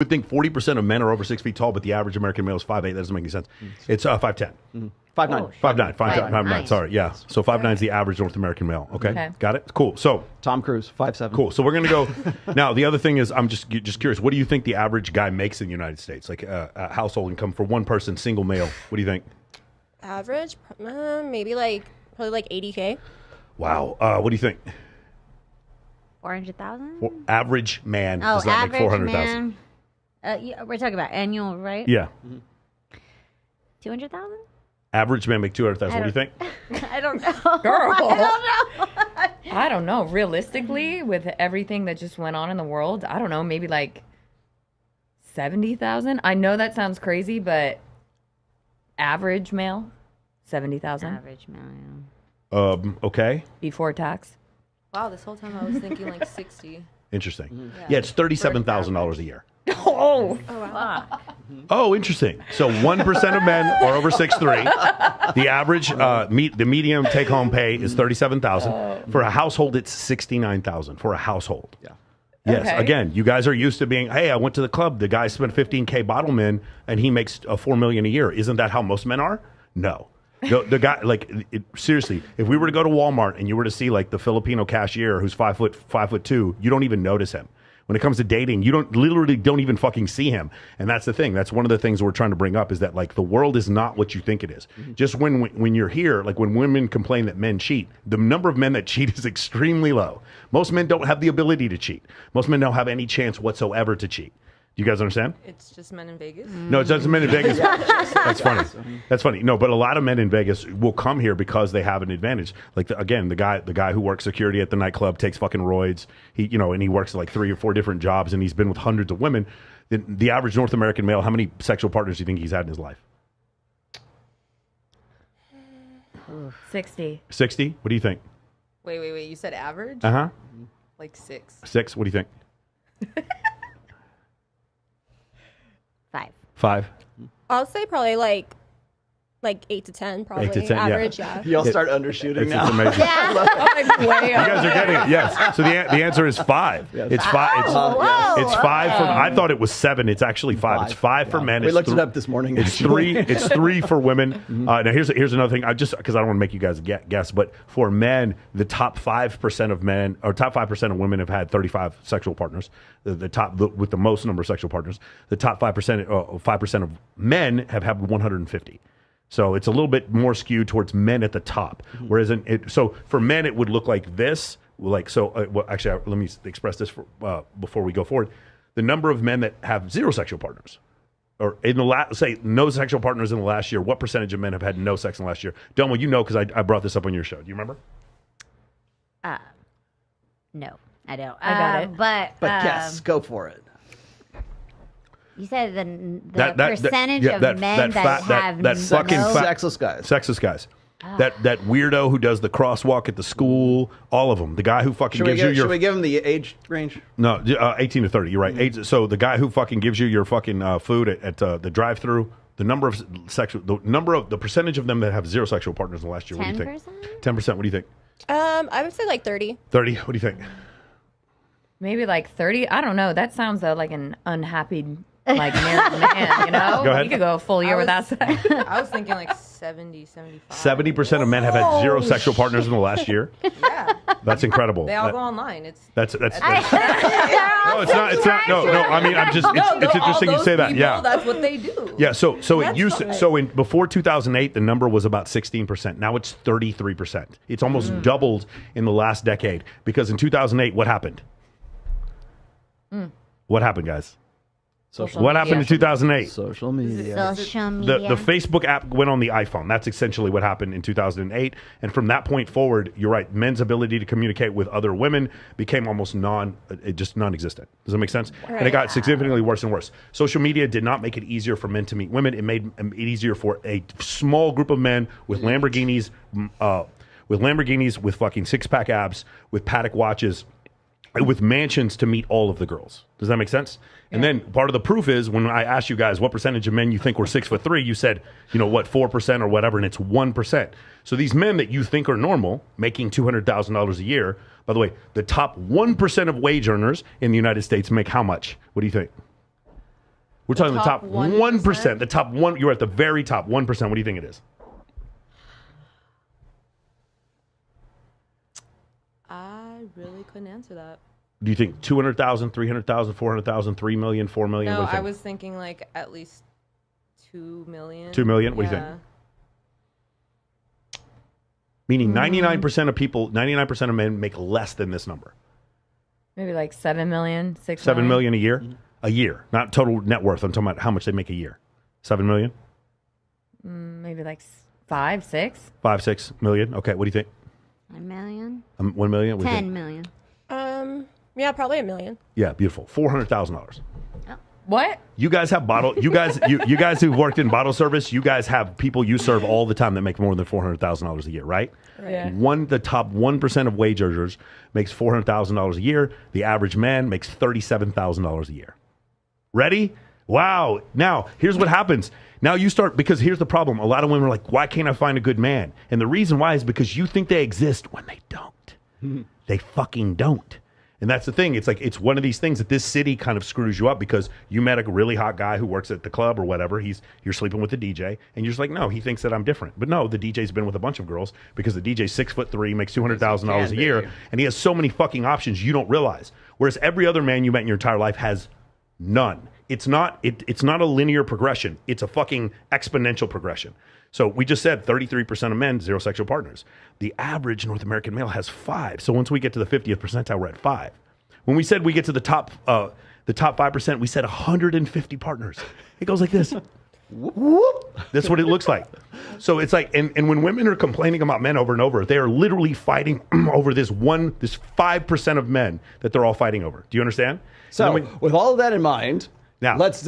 would think 40% of men are over 6 feet tall, but the average American male is 5'8". That doesn't make any sense. It's 5'10". 5'9". 5'9". 5'9". Sorry, yeah. So 5'9" is the average North American male. Okay, got it. Cool. So Tom Cruise, 5'7". cool. So we're gonna go now. The other thing is, I'm just curious. What do you think the average guy makes in the United States? Like household income for one person, single male. What do you think? Average, maybe probably like 80K. Wow. What do you think? 400,000. Average man Oh, does not make average 400,000. Yeah, we're talking about annual, right? Yeah. 200,000. Average man make 200,000. What do you think? I don't know. Girl. I don't know. I don't know. Realistically, with everything that just went on in the world, I don't know, maybe like 70,000. I know that sounds crazy, but average male, 70,000 Average male. Okay. before tax. Wow, this whole time I was thinking like 60. Interesting. Yeah, it's $37,000 a year. Oh, Oh, interesting. So 1% of men are over 6'3". The average, the median take-home pay is $37,000. For a household, it's $69,000 for a household. Yeah. Yes. Okay. Again, you guys are used to being, hey, I went to the club. The guy spent $15K bottleman, and he makes $4 million a year. Isn't that how most men are? No. The guy, seriously, if we were to go to Walmart and you were to see like the Filipino cashier who's 5'2", you don't even notice him. When it comes to dating, you literally don't even fucking see him. And that's the thing. That's one of the things we're trying to bring up is that like the world is not what you think it is. Just when you're here, like when women complain that men cheat, the number of men that cheat is extremely low. Most men don't have the ability to cheat. Most men don't have any chance whatsoever to cheat. Do you guys understand? It's just men in Vegas. No, it doesn't men in Vegas. That's funny. That's funny. No, but a lot of men in Vegas will come here because they have an advantage. Like the guy who works security at the nightclub takes fucking roids. And he works like 3 or 4 different jobs, and he's been with hundreds of women. The average North American male, how many sexual partners do you think he's had in his life? 60. 60. What do you think? Wait. You said average? Like 6. 6. What do you think? 5. 5. I'll say probably like 8 to 10, probably 8 to 10, yeah. average. Yeah. Y'all start undershooting It's now. amazing. You guys are getting it. Yes. So the answer is 5. Yes. It's 5. It's 5 for. I thought it was 7. It's actually 5. It's 5 for men. We It's looked it up this morning. It's actually. 3. It's 3 for women. Now here's another thing. I just because I don't want to make you guys guess, but for men, the top 5% of men or top 5% of women have had 35 sexual partners. The top with the most number of sexual partners. The top 5% of men have had 150. So it's a little bit more skewed towards men at the top. Whereas so for men, it would look like this. Actually, let me express this before we go forward. The number of men that have 0 sexual partners, or in the say no sexual partners in the last year, what percentage of men have had no sex in the last year? Delmo, you know because I brought this up on your show. Do you remember? No, I don't. I got it. But yes, go for it. you said the percentage of men that have that fucking no... Sexless guys. Sexless guys. That weirdo who does the crosswalk at the school, all of them. The guy who fucking gives you your... Should we give him the age range? No, 18 to 30. You're right. So the guy who fucking gives you your fucking food at the drive-through, the percentage of them that have 0 sexual partners in the last year. 10%? What do you think? 10%. What do you think? I would say like 30. 30. What do you think? Maybe like 30. I don't know. That sounds like an unhappy, like married man, you know? Go ahead. You could go a full year without sex. I was thinking like 70, 75. 70% of men have had 0 sexual partners in the last year. Yeah. That's incredible. They all go online. That's no, it's not. No. I mean, I'm just. It's interesting you say that. Yeah. That's what they do. Yeah, so it That's used to, before 2008 the number was about 16%. Now it's 33%. It's almost doubled in the last decade because in 2008 what happened? What happened, guys? What happened in 2008? Social media. Social media. The Facebook app went on the iPhone. That's essentially what happened in 2008. And from that point forward, you're right, men's ability to communicate with other women became almost non-existent. Does that make sense? And it got significantly worse and worse. Social media did not make it easier for men to meet women. It made it easier for a small group of men with Lamborghinis, with fucking 6-pack abs, with Patek watches, with mansions to meet all of the girls. Does that make sense? And then part of the proof is when I asked you guys what percentage of men you think were 6'3", you said, 4% or whatever, and it's 1%. So these men that you think are normal, making $200,000 a year, by the way, the top 1% of wage earners in the United States make how much? What do you think? We're talking the top 1%? 1%. The top one. You're at the very top 1%. What do you think it is? I really couldn't answer that. Do you think 200,000, 300,000, 400,000, 3 million, 4 million? No, What do you I think? was thinking like at least 2 million. 2 million? What do you think? Meaning 99% of people, 99% of men make less than this number. Maybe like 7 million, 6 7 million. million a year? A year. Not total net worth. I'm talking about how much they make a year. 7 million? Maybe like 5, 6. 5, 6 million? Okay, what do you think? 1 million. 1 million? What do you 10 think? million. Yeah, probably $1 million. Yeah, beautiful. $400,000. What? You guys have you guys who've worked in bottle service, you guys have people you serve all the time that make more than $400,000 a year, right? Yeah. The top 1% of wage earners makes $400,000 a year. The average man makes $37,000 a year. Ready? Wow. Now, here's what happens. Now you start, because here's the problem. A lot of women are like, why can't I find a good man? And the reason why is because you think they exist when they don't. They fucking don't. And that's the thing. It's like, it's one of these things that this city kind of screws you up because you met a really hot guy who works at the club or whatever. You're sleeping with the DJ and you're just like, no, he thinks that I'm different. But no, the DJ's been with a bunch of girls because the DJ's 6'3", makes $200,000 a year. And he has so many fucking options you don't realize. Whereas every other man you met in your entire life has none. It's not a linear progression. It's a fucking exponential progression. So we just said 33% of men, 0 sexual partners. The average North American male has 5. So once we get to the 50th percentile, we're at 5. When we said we get to the top 5%, we said 150 partners. It goes like this. Whoop. That's what it looks like. So it's like, and when women are complaining about men over and over, they are literally fighting over this 5% of men that they're all fighting over. Do you understand? So with all of that in mind, now let's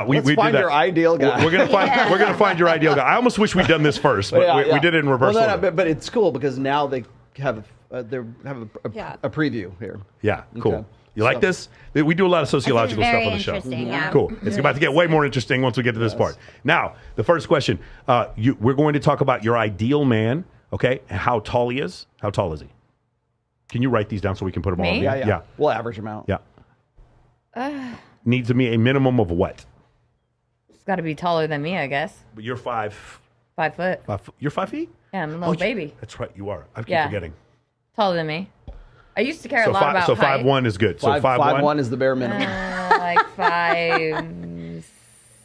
we find your ideal guy. We're gonna find your ideal guy. I almost wish we'd done this first, but we did it in reverse order. But it's cool because now they have a preview here. Yeah, cool. Okay. You like this? We do a lot of sociological This is stuff very on the show. interesting, yeah. Cool. It's about to get way more interesting once we get to this part. Now, the first question: we're going to talk about your ideal man. Okay, and how tall he is. How tall is he? Can you write these down so we can put them all? Me? On? Yeah. We'll average them out. Yeah. Needs to be a minimum of what? It's got to be taller than me, I guess. But you're 5. 5 foot. You're 5 feet? Yeah, I'm a little baby. That's right. You are. I keep Yeah. forgetting. Taller than me. I used to care a lot about so height. 5'1" is good. So 5'1" is the bare minimum. Like 5'7".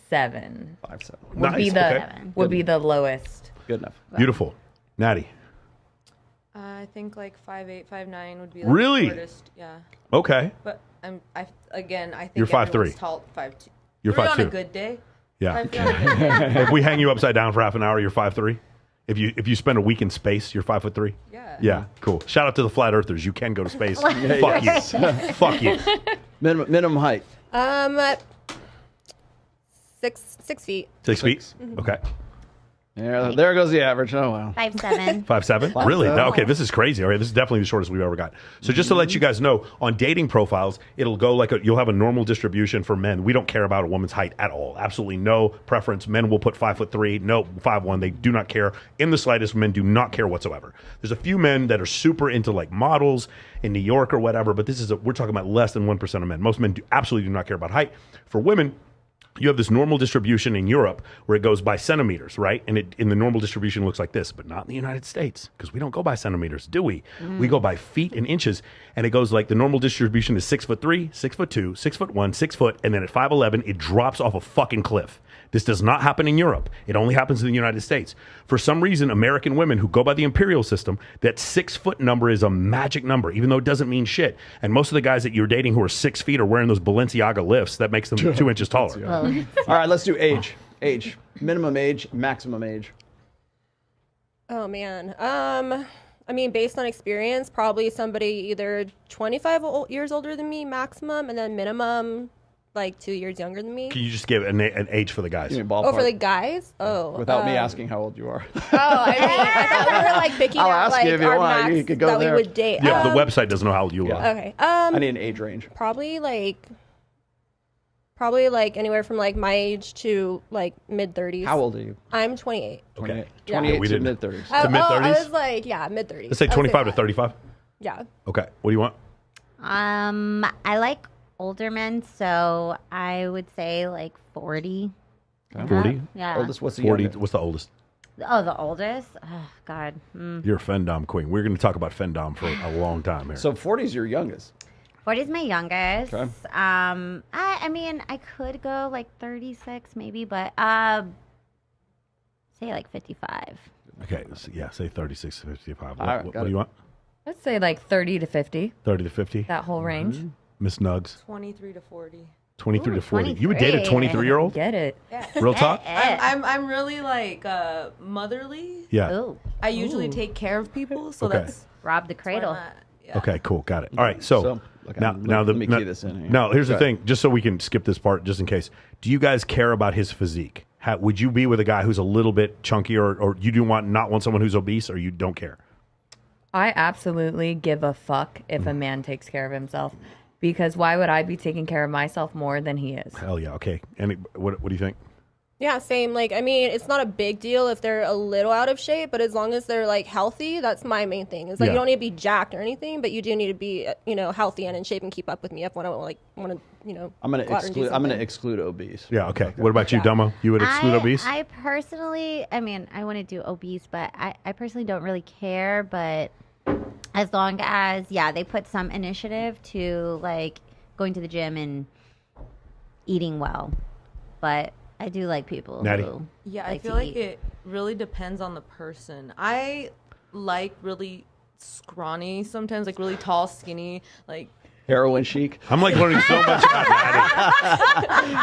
5'7". Would be the lowest. Good enough. Beautiful. Natty. I think like 5'8", 5'9" would be like Really? the shortest. Yeah. Okay. But I think You're 5'3". everyone's tall 5'2". You're Maybe 5'2". on a good day. Yeah. 5'2" on a good day. If we hang you upside down for half an hour, you're 5'3". If you spend a week in space, you're 5'3". Yeah. Yeah. Cool. Shout out to the flat earthers. You can go to space. Fuck you. Fuck you. Minimum height. 6 feet. 6 feet. Okay. Yeah, there goes the average. Oh wow. 5'7". 5'7"? Really? 5'7". Okay, this is crazy. All right, this is definitely the shortest we've ever got. So just to let you guys know, on dating profiles, it'll go like you'll have a normal distribution for men. We don't care about a woman's height at all. Absolutely no preference. Men will put 5'3", no 5'1". They do not care in the slightest. Men do not care whatsoever. There's a few men that are super into like models in New York or whatever, but we're talking about less than 1% of men. Most men absolutely do not care about height. For women, you have this normal distribution in Europe where it goes by centimeters, right? And in the normal distribution looks like this, but not in the United States because we don't go by centimeters, do we? We go by feet and inches, and it goes like the normal distribution is 6'3", 6'2", 6'1", 6 foot, and then at 5'11", it drops off a fucking cliff. This does not happen in Europe. It only happens in the United States. For some reason, American women who go by the imperial system, that 6 foot number is a magic number, even though it doesn't mean shit. And most of the guys that you're dating who are 6 feet are wearing those Balenciaga lifts. That makes them 2 inches taller. All right, let's do age. Minimum age, maximum age. Oh man. I mean, based on experience, probably somebody either 25 years older than me maximum, and then minimum like 2 years younger than me. Can you just give an age for the guys? Give me a ballpark. Oh, for the guys? Oh. Without me asking how old you are. I thought we were like picking I'll out ask you like if you our want. max You could go that there. we would date. Yeah, the website doesn't know how old you are. Okay. I need an age range. Probably like anywhere from like my age to like mid 30s. How old are you? I'm 28. 28. Yeah. 28 We to didn't- mid 30s. To mid-30s? I was like, yeah, mid 30s. Let's say 25 to 35. Yeah. Okay. What do you want? I like older men, so I would say like 40. 40? Yeah. Oldest, what's the 40. youngest? What's the oldest? Oh, the oldest? Oh, God. You're a Fendom queen. We're going to talk about Fendom for a long time here. So 40 is your youngest. 40 is my youngest. Okay. I mean, I could go like 36 maybe, but say like 55. Okay, so yeah, say 36 to 55. All right, What got do it. you want? Let's say like 30 to 50, 30 to 50? that whole range. Miss Nugs? 23 to 40. 23 Ooh, to 40. 23. You would date a 23-year-old? Get it. Real talk? I'm really like motherly. Yeah. Ooh, I usually take care of people, so Okay. that's rob the where I'm cradle. at. Yeah. Okay, cool. Got it. All right. So, okay, now let me key this in here. Now, here's the Go ahead. thing, just so we can skip this part just in case. Do you guys care about his physique? Would you be with a guy who's a little bit chunky or you do not want someone who's obese or you don't care? I absolutely give a fuck if a man takes care of himself, because why would I be taking care of myself more than he is? Hell yeah. Okay. And what do you think? Yeah, same. Like, I mean, it's not a big deal if they're a little out of shape, but as long as they're like healthy, that's my main thing. It's like Yeah. you don't need to be jacked or anything, but you do need to be, healthy and in shape and keep up with me if I want to, I'm going go out and do to something. exclude obese. Yeah. Okay. What about you, Dumbo? You would exclude obese? I personally, I mean, I wouldn't do obese, but I personally don't really care. But as long as, they put some initiative to like going to the gym and eating well. But I do like people Natty? who Yeah, like I feel to like eat. it really depends on the person. I like really scrawny sometimes, like really tall, skinny, like. Heroin chic. I'm like learning so much about Natty.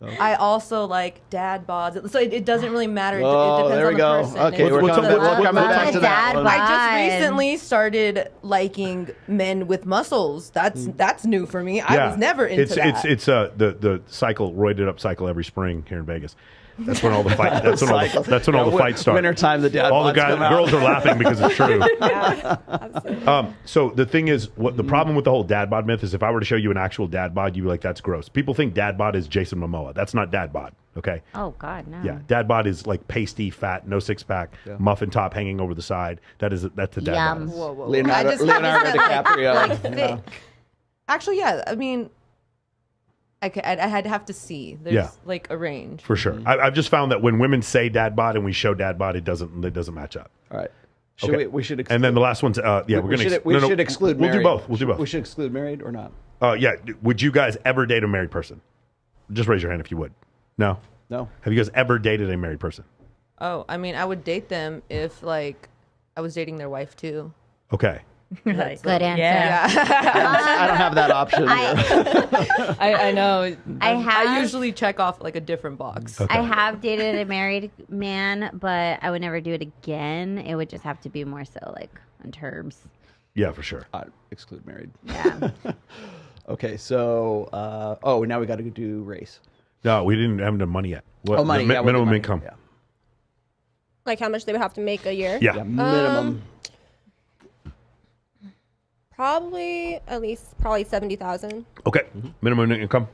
But I also like dad bods, so it doesn't really matter. It depends there on we the go. person. Okay, we're What's coming, up- we're what's- coming what's back up- to that Dad one. bod? I just God. recently started liking men with muscles. That's new for me. I was never into that. It's the cycle, roided up cycle every spring here in Vegas. That's when all the fight. That's when all the fights start. Wintertime, the dad All the bods guys, come out. girls are laughing because it's true. Yeah, absolutely. So the thing is, what the problem with the whole dad bod myth is, if I were to show you an actual dad bod, you'd be like, "That's gross." People think dad bod is Jason Momoa. That's not dad bod. Okay. Oh God, no. Yeah, dad bod is like pasty, fat, no six pack, muffin top hanging over the side. That's a dad Yum. bod. Whoa, whoa, whoa. Leonardo I just meant DiCaprio. like thick. Actually, yeah. I mean, I'd have to see. There's Yeah. like a range. For sure. I've just found that when women say dad bod and we show dad bod, it doesn't match up. All right. Should Okay. we should exclude, And then the last one's we're we gonna should exclude We'll married. do both. We'll do both. We should exclude married or not? Yeah. Would you guys ever date a married person? Just raise your hand if you would. No. No. Have you guys ever dated a married person? Oh, I mean, I would date them if like I was dating their wife too. Okay. Like, Good answer. yeah. I don't have that option. here. I know. I I have- usually check off like a different box. Okay. I have dated a married man, but I would never do it again. It would just have to be more so like on terms. Yeah, for sure. Exclude married. Yeah. Okay, so now we got to do race. No, we haven't done money yet. What, Money. the yeah, we'll do minimum money. income. Yeah. Like how much they would have to make a year? Yeah. Yeah, minimum. Probably 70,000. Okay. Minimum income.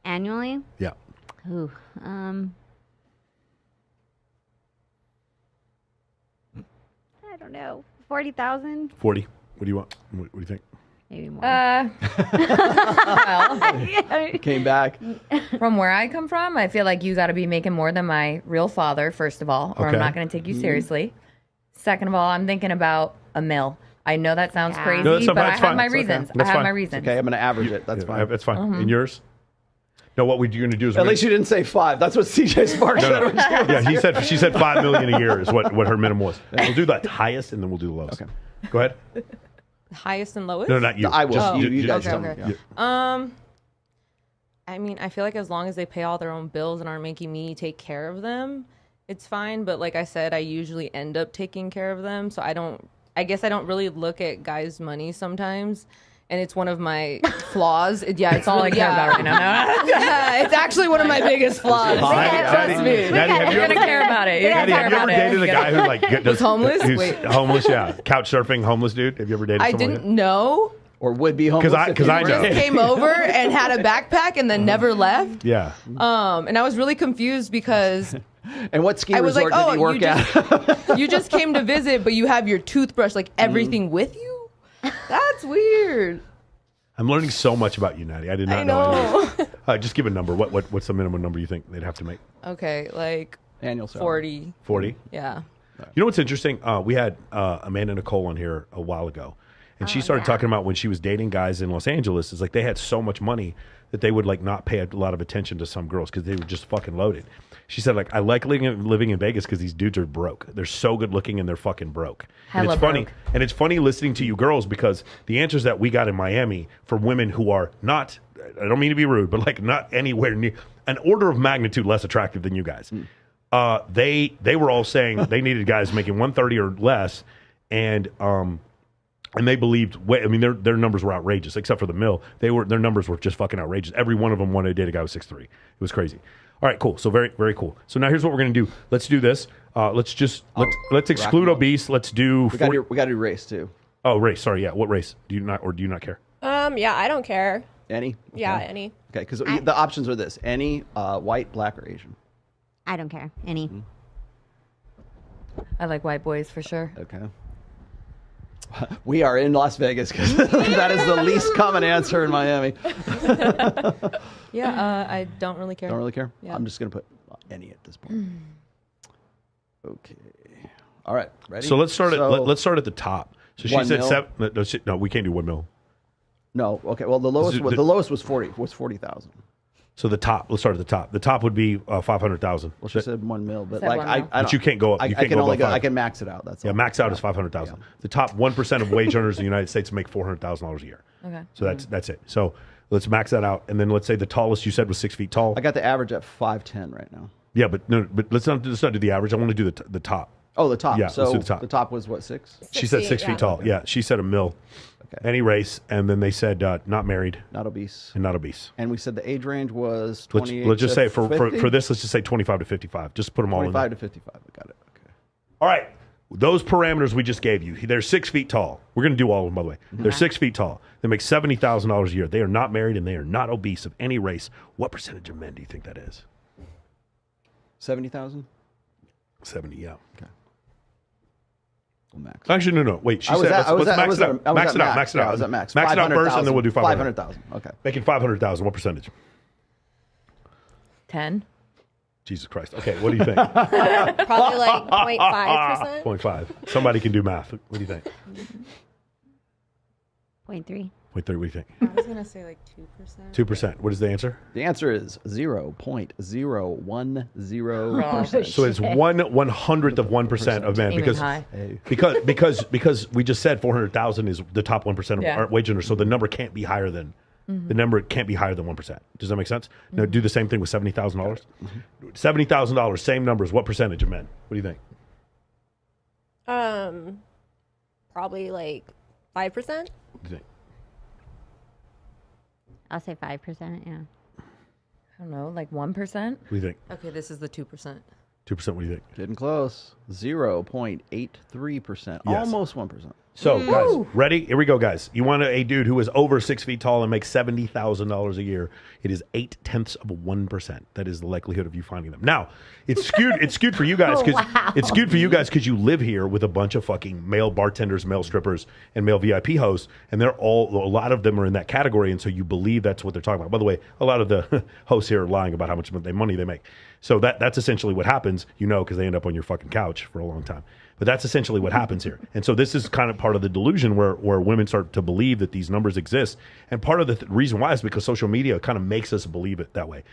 Annually? Yeah. Ooh. I don't know. 40,000? 40. What do you want? What do you think? Maybe more. Well, Came back. from where I come from, I feel like you got to be making more than my real father, first of all, or Okay. I'm not going to take you seriously. Second of all, I'm thinking about a mill. I know that sounds Yeah. crazy, No, that's but fine. I It's have fine. my It's okay. reasons. That's I have fine. my It's reasons. Okay, I'm going to average it. That's fine. That's fine. And yours? No, what you're going to do is At least you didn't say 5. That's what CJ Sparks said. yeah, she said $5 million a year is what her minimum was. We'll do the highest and then we'll do the lowest. Okay. Go ahead. Highest and lowest? No, not you. I will. Just- You guys okay, tell me. okay. Yeah. I mean, I feel like as long as they pay all their own bills and aren't making me take care of them, it's fine. But like I said, I usually end up taking care of them. So I guess I don't really look at guys' money sometimes. And it's one of my flaws. It's all I really- care about right now. Yeah, it's actually one of my biggest flaws. Natty, Trust me. Natty, have you You're ever, going to care about it. You're going Natty, to care have you ever about it. dated a guy who like does homeless? who's Wait. homeless, yeah, couch surfing, homeless dude? Have you ever dated I someone didn't know. Or would be homeless. Because I know. Came over and had a backpack and then never left. Yeah. And I was really confused because And what ski I was resort like, did he work at? you just came to visit, but you have your toothbrush, like everything with you. That's weird. I'm learning so much about you, Natty. I did not know. Just give a number. What's the minimum number you think they'd have to make? Okay, like Annual salary. 40. 40? Yeah. You know what's interesting? We had Amanda Nicole on here a while ago, and she started talking about when she was dating guys in Los Angeles. It's like they had so much money that they would like not pay a lot of attention to some girls because they were just fucking loaded. She said, like, I like living in Vegas because these dudes are broke. They're so good looking and they're fucking broke. And Hella it's funny. broke. And it's funny listening to you girls because the answers that we got in Miami from women who are not, I don't mean to be rude, but like not anywhere near an order of magnitude less attractive than you guys. They were all saying they needed guys making 130 or less, and they believed. I mean, their numbers were outrageous, except for the mill. Their numbers were just fucking outrageous. Every one of them wanted to date a guy with 6'3". It was crazy. All right, cool. So very, very cool. So now here's what we're gonna do. Let's do this. Let's exclude obese. Let's do. We got to do race too. Oh, race. Sorry. Yeah. What race? Do you not care? Yeah, I don't care. Any? Yeah, Okay. any. Okay, because the options are this: any, white, black, or Asian. I don't care. Any. I like white boys for sure. Okay. We are in Las Vegas because that is the least common answer in Miami. Yeah, I don't really care. Don't really care? Yeah. I'm just going to put any at this point. Okay. All right. Ready? So let's start at the top. So she 1 said mil? 7. No, we can't do 1 mil. No. Okay. Well, the lowest was 40,000. So the top. Let's start at the top. The top would be 500,000. Well, she said 1 mil, but Said like 1 I mil. don't- But you can't go up. I You can't can go only above go. I 5. can max it out. That's Yeah, all. max out is 500,000. The top 1% of wage earners in the United States make $400,000 a year. Okay. So that's it. So let's max that out, and then let's say the tallest you said was 6 feet tall. I got the average at 5'10" right now. Yeah, but let's not do the average. I want to do the top. Oh, the top. Yeah, So let's do the top. the top was what, 6? She said 6 feet tall. Yeah, she said a mil. Okay. Any race, and then they said not married Not obese. and not obese. And we said the age range was 28 Let's just to say for 50? this, let's just say 25 to 55. Just put them all in. 25 There. to 55. I got it. Okay. All right. Those parameters we just gave you, they're 6 feet tall. We're going to do all of them, by the way. They're 6 feet tall. They make $70,000 a year. They are not married and they are not obese of any race. What percentage of men do you think that is? 70,000? 70, yeah. Okay. Well, max. Actually, no. Wait, she I was said, at- I was let's at- I max was it at- out. I was Max at it out. max. Max it Yeah, out. I was at max. Max it out first, and then we'll do 500. 500,000. Okay. Making 500,000. What percentage? 10. Jesus Christ. Okay, what do you think? Probably like 0.5%. 0.5. Somebody can do math. What do you think? 0.3. 0.3. What do you think? I was gonna say like 2%. 2%. What is the answer? The answer is 0.010%. So it's 1/100th of 1% of men Even because high. because we just said 400,000 is the top 1% of Yeah. our wage earners. So the number can't be higher than 1%. Does that make sense? Now do the same thing with $70,000. $70,000, same numbers. What percentage of men? What do you think? Probably like 5%. What do you think? I'll say 5%. Yeah. I don't know, like 1%. What do you think? Okay, this is the 2%. 2%. What do you think? Getting close. 0.83%. Yes. Almost 1%. So, guys, ready? Here we go, guys. You want a dude who is over 6 feet tall and makes $70,000 a year? It is 0.8%. That is the likelihood of you finding them. Now, it's skewed. It's skewed for you guys because it's skewed for you guys because you live here with a bunch of fucking male bartenders, male strippers, and male VIP hosts, and a lot of them are in that category, and so you believe that's what they're talking about. By the way, a lot of the hosts here are lying about how much money they make. So that's essentially what happens, because they end up on your fucking couch for a long time. But that's essentially what happens here. And so this is kind of part of the delusion where women start to believe that these numbers exist. And part of the reason why is because social media kind of makes us believe it that way.